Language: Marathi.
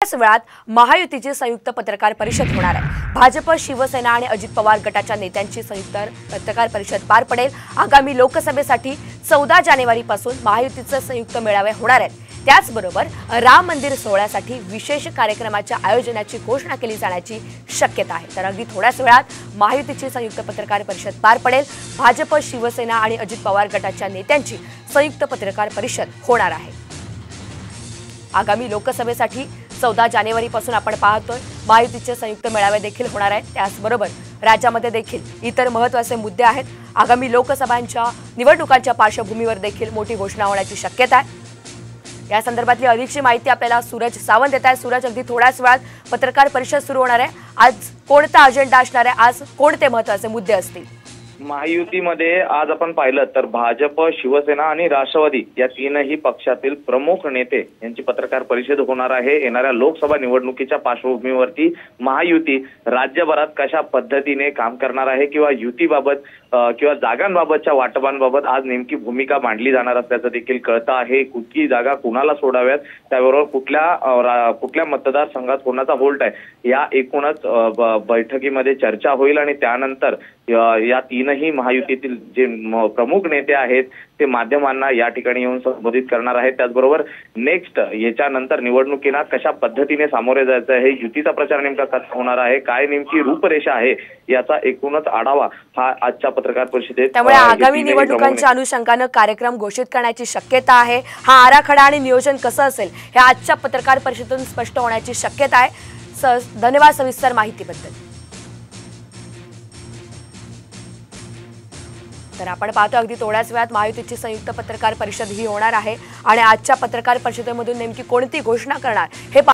याच वेळात महायुतीची संयुक्त पत्रकार परिषद होणार आहे। भाजप, शिवसेना आणि अजित पवार गटाच्या नेत्यांची संयुक्त पत्रकार परिषद पार पडेल। आगामी लोकसभेसाठी 14 जानेवारीपासून महायुतीचे संयुक्त मेळावे होणार आहेत। त्याचबरोबर राम मंदिर सोहळ्यासाठी विशेष कार्यक्रमाच्या आयोजनाची घोषणा केली जाण्याची शक्यता आहे। तर अगदी थोड्याच वेळात महायुतीची संयुक्त पत्रकार परिषद पार पडेल। भाजप, शिवसेना आणि अजित पवार गटाच्या नेत्यांची संयुक्त पत्रकार परिषद होणार आहे। आगामी लोकसभेसाठी 14 जानेवारीपासून आपण पाहतोय महायुतीचे संयुक्त मेळावे देखील होणार आहेत। त्याचबरोबर राज्यामध्ये देखील इतर महत्त्वाचे मुद्दे आहेत। आगामी लोकसभांच्या निवडणुकांच्या पार्श्वभूमीवर देखील मोठी घोषणा होण्याची शक्यता आहे। या संदर्भातली अधिकची माहिती आपल्याला सूरज सावंत देत आहे। सूरज, अगदी थोड्याच वेळात पत्रकार परिषद सुरू होणार आहे। आज कोणता अजेंडा असणार आहे? आज कोणते महत्त्वाचे मुद्दे असतील? महायुतीमध्ये आज आपण पाहिलं तर भाजप, शिवसेना आणि राष्ट्रवादी या तीनही पक्षातील प्रमुख नेते यांची पत्रकार परिषद होणार आहे। येणाऱ्या लोकसभा निवडणुकीच्या पार्श्वभूमीवरती महायुती राज्यभरात कशा पद्धतीने काम करणार आहे किंवा युतीबाबत किंवा जागांबाबतच्या वाटपांबाबत आज नेमकी भूमिका मांडली जाणार असल्याचं देखील कळतं आहे। कुठली जागा कुणाला सोडाव्यात, त्याबरोबर कुठल्या मतदारसंघात कोणाचा होल्ट आहे, या एकूणच बैठकीमध्ये चर्चा होईल आणि त्यानंतर या तीनही महायुतीतील जे प्रमुख नेते आहेत ते माध्यमांना या ठिकाणी येऊन संबोधित करणार आहेत। त्याचबरोबर नेक्स्ट याच्यानंतर निवडणुकीला कशा पद्धतीने सामोरे जायचं आहे, युतीचा प्रचार नेमका कसा होणार आहे, काय नेमकी रूपरेषा आहे, याचा एकूणच आढावा हा आजच्या पत्रकार परिषदेत। त्यामुळे आगामी निवडणुकांच्या अनुषंगाने कार्यक्रम घोषित करण्याची शक्यता आहे। हा आराखडा आणि नियोजन कसं असेल हे आजच्या पत्रकार परिषदेतून स्पष्ट होण्याची शक्यता आहे। धन्यवाद सविस्तर माहितीबद्दल। तर आपण पाहतो अगदी थोड्याच वेळात महायुतीची संयुक्त पत्रकार परिषद ही होणार आहे आणि आजच्या पत्रकार परिषदेमधून नेमकी कोणती घोषणा करणार हे